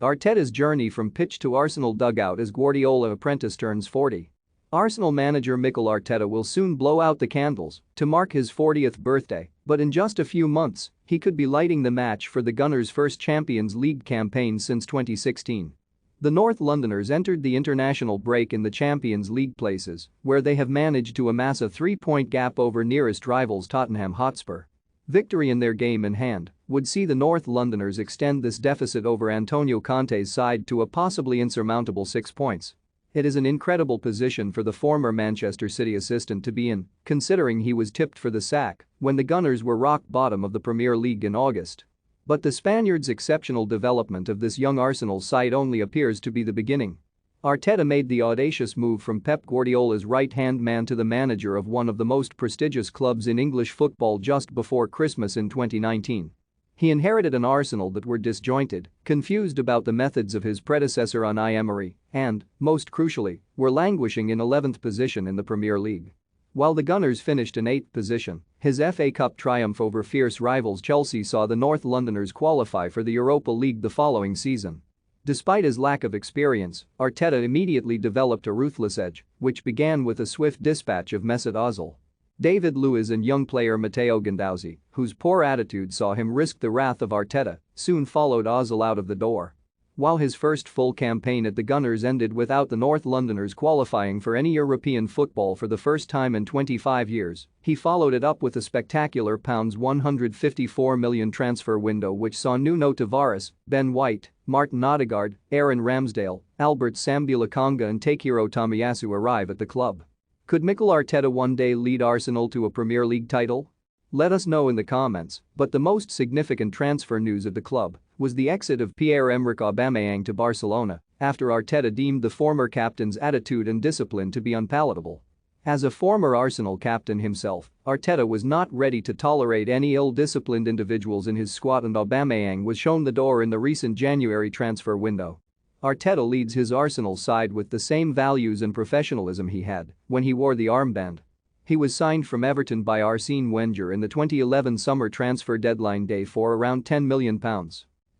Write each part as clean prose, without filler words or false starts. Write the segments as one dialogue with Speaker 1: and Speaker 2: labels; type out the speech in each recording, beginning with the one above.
Speaker 1: Arteta's journey from pitch to Arsenal dugout as Guardiola apprentice turns 40. Arsenal manager Mikel Arteta will soon blow out the candles to mark his 40th birthday, but in just a few months, he could be lighting the match for the Gunners' first Champions League campaign since 2016. The North Londoners entered the international break in the Champions League places, where they have managed to amass a 3-point gap over nearest rivals Tottenham Hotspur. Victory in their game in hand would see the North Londoners extend this deficit over Antonio Conte's side to a possibly insurmountable 6 points. It is an incredible position for the former Manchester City assistant to be in, considering he was tipped for the sack when the Gunners were rock bottom of the Premier League in August. But the Spaniard's exceptional development of this young Arsenal side only appears to be the beginning. Arteta made the audacious move from Pep Guardiola's right-hand man to the manager of one of the most prestigious clubs in English football just before Christmas in 2019. He inherited an Arsenal that were disjointed, confused about the methods of his predecessor Unai Emery, and, most crucially, were languishing in 11th position in the Premier League. While the Gunners finished in 8th position, his FA Cup triumph over fierce rivals Chelsea saw the North Londoners qualify for the Europa League the following season. Despite his lack of experience, Arteta immediately developed a ruthless edge, which began with a swift dispatch of Mesut Ozil. David Luiz and young player Matteo Guendouzi, whose poor attitude saw him risk the wrath of Arteta, soon followed Ozil out of the door. While his first full campaign at the Gunners ended without the North Londoners qualifying for any European football for the first time in 25 years, he followed it up with a spectacular £154 million transfer window which saw Nuno Tavares, Ben White, Martin Odegaard, Aaron Ramsdale, Albert Sambi-Lokonga and Takehiro Tomiyasu arrive at the club. Could Mikel Arteta one day lead Arsenal to a Premier League title? Let us know in the comments, but the most significant transfer news of the club was the exit of Pierre-Emerick Aubameyang to Barcelona after Arteta deemed the former captain's attitude and discipline to be unpalatable. As a former Arsenal captain himself, Arteta was not ready to tolerate any ill-disciplined individuals in his squad and Aubameyang was shown the door in the recent January transfer window. Arteta leads his Arsenal side with the same values and professionalism he had when he wore the armband. He was signed from Everton by Arsene Wenger in the 2011 summer transfer deadline day for around £10 million.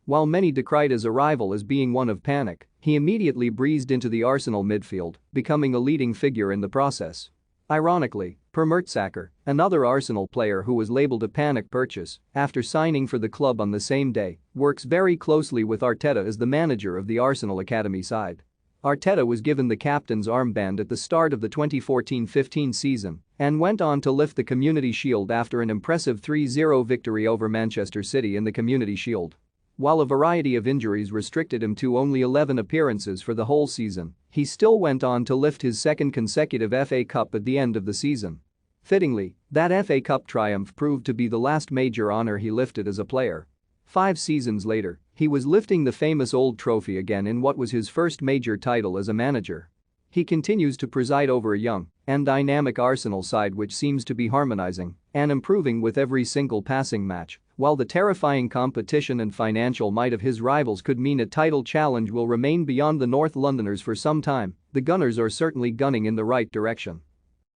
Speaker 1: While many decried his arrival as being one of panic, he immediately breezed into the Arsenal midfield, becoming a leading figure in the process. Ironically, Per Mertesacker, another Arsenal player who was labelled a panic purchase after signing for the club on the same day, works very closely with Arteta as the manager of the Arsenal academy side. Arteta was given the captain's armband at the start of the 2014-15 season and went on to lift the Community Shield after an impressive 3-0 victory over Manchester City in the Community Shield. While a variety of injuries restricted him to only 11 appearances for the whole season, he still went on to lift his second consecutive FA Cup at the end of the season. Fittingly, that FA Cup triumph proved to be the last major honour he lifted as a player. 5 seasons later, he was lifting the famous old trophy again in what was his first major title as a manager. He continues to preside over a young and dynamic Arsenal side which seems to be harmonising and improving with every single passing match. While the terrifying competition and financial might of his rivals could mean a title challenge will remain beyond the North Londoners for some time, the Gunners are certainly gunning in the right direction.